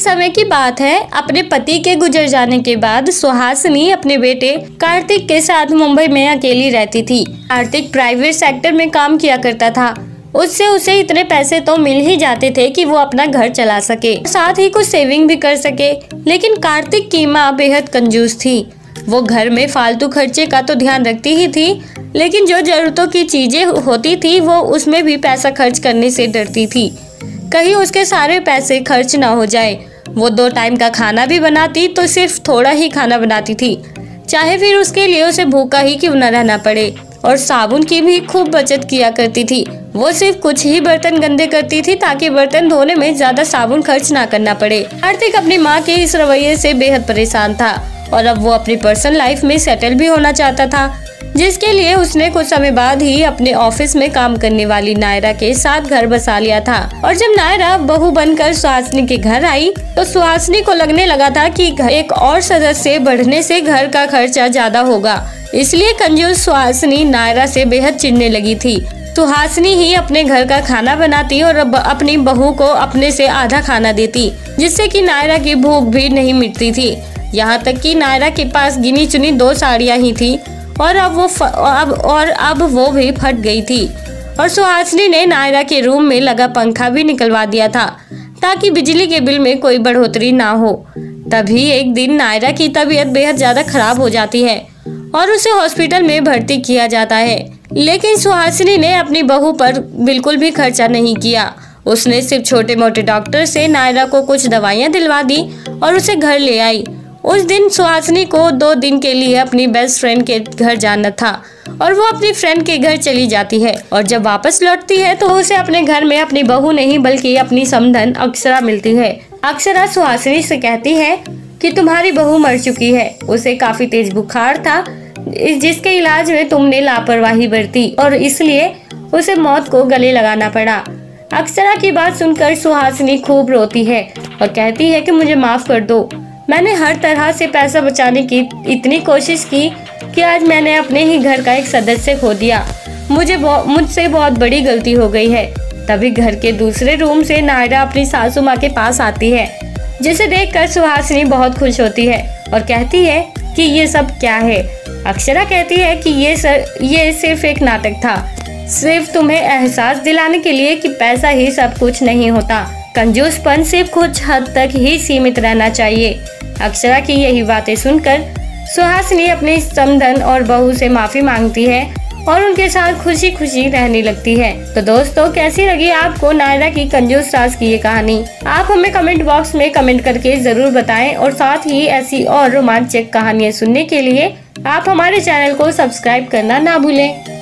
समय की बात है। अपने पति के गुजर जाने के बाद सुहासिनी अपने बेटे कार्तिक के साथ मुंबई में अकेली रहती थी। कार्तिक प्राइवेट सेक्टर में काम किया करता था। उससे उसे इतने पैसे तो मिल ही जाते थे कि वो अपना घर चला सके, साथ ही कुछ सेविंग भी कर सके। लेकिन कार्तिक की माँ बेहद कंजूस थी। वो घर में फालतू खर्चे का तो ध्यान रखती ही थी, लेकिन जो जरूरतों की चीजें होती थी वो उसमें भी पैसा खर्च करने से डरती थी, कहीं उसके सारे पैसे खर्च ना हो जाए। वो 2 टाइम का खाना भी बनाती तो सिर्फ थोड़ा ही खाना बनाती थी, चाहे फिर उसके लिए उसे भूखा ही क्यों न रहना पड़े। और साबुन की भी खूब बचत किया करती थी। वो सिर्फ कुछ ही बर्तन गंदे करती थी ताकि बर्तन धोने में ज्यादा साबुन खर्च ना करना पड़े। कार्तिक अपनी माँ के इस रवैये से बेहद परेशान था और अब वो अपनी पर्सनल लाइफ में सेटल भी होना चाहता था, जिसके लिए उसने कुछ समय बाद ही अपने ऑफिस में काम करने वाली नायरा के साथ घर बसा लिया था। और जब नायरा बहू बनकर सुहासिनी के घर आई तो सुहासिनी को लगने लगा था कि एक और सदस्य बढ़ने से घर का खर्चा ज्यादा होगा, इसलिए कंजूस सुहासिनी नायरा से बेहद चिढ़ने लगी थी। सुहासिनी ही अपने घर का खाना बनाती और अपनी बहू को अपने से आधा खाना देती, जिससे कि नायरा की भूख भी नहीं मिटती थी। यहाँ तक कि नायरा के पास गिनी चुनी 2 साड़ियाँ ही थी और अब वो भी फट गई थी। और सुहासिनी ने नायरा के रूम में लगा पंखा भी निकलवा दिया था ताकि बिजली के बिल में कोई बढ़ोतरी ना हो। तभी एक दिन नायरा की तबीयत बेहद ज्यादा खराब हो जाती है और उसे हॉस्पिटल में भर्ती किया जाता है। लेकिन सुहासिनी ने अपनी बहू पर बिल्कुल भी खर्चा नहीं किया। उसने सिर्फ छोटे मोटे डॉक्टर से नायरा को कुछ दवाइयाँ दिलवा दी और उसे घर ले आई। उस दिन सुहासिनी को 2 दिन के लिए अपनी बेस्ट फ्रेंड के घर जाना था और वो अपनी फ्रेंड के घर चली जाती है। और जब वापस लौटती है तो उसे अपने घर में अपनी बहू नहीं बल्कि अपनी समधन अक्षरा मिलती है। अक्षरा सुहासिनी से कहती है कि तुम्हारी बहू मर चुकी है। उसे काफी तेज बुखार था, जिसके इलाज में तुमने लापरवाही बरती और इसलिए उसे मौत को गले लगाना पड़ा। अक्षरा की बात सुनकर सुहासिनी खूब रोती है और कहती है कि मुझे माफ कर दो। मैंने हर तरह से पैसा बचाने की इतनी कोशिश की कि आज मैंने अपने ही घर का एक सदस्य खो दिया। मुझसे बहुत बड़ी गलती हो गई है। तभी घर के दूसरे रूम से नायरा अपनी सासू माँ के पास आती है, जिसे देखकर सुहासिनी बहुत खुश होती है और कहती है कि ये सब क्या है। अक्षरा कहती है कि ये सिर्फ एक नाटक था, सिर्फ तुम्हें एहसास दिलाने के लिए कि पैसा ही सब कुछ नहीं होता। कंजूसपन सिर्फ कुछ हद तक ही सीमित रहना चाहिए। अक्षरा की यही बातें सुनकर सुहासिनी अपनी समधन और बहू से माफी मांगती है और उनके साथ खुशी खुशी रहने लगती है। तो दोस्तों, कैसी लगी आपको नायरा की कंजूस सास की ये कहानी? आप हमें कमेंट बॉक्स में कमेंट करके जरूर बताएं और साथ ही ऐसी और रोमांचक कहानियाँ सुनने के लिए आप हमारे चैनल को सब्सक्राइब करना ना भूलें।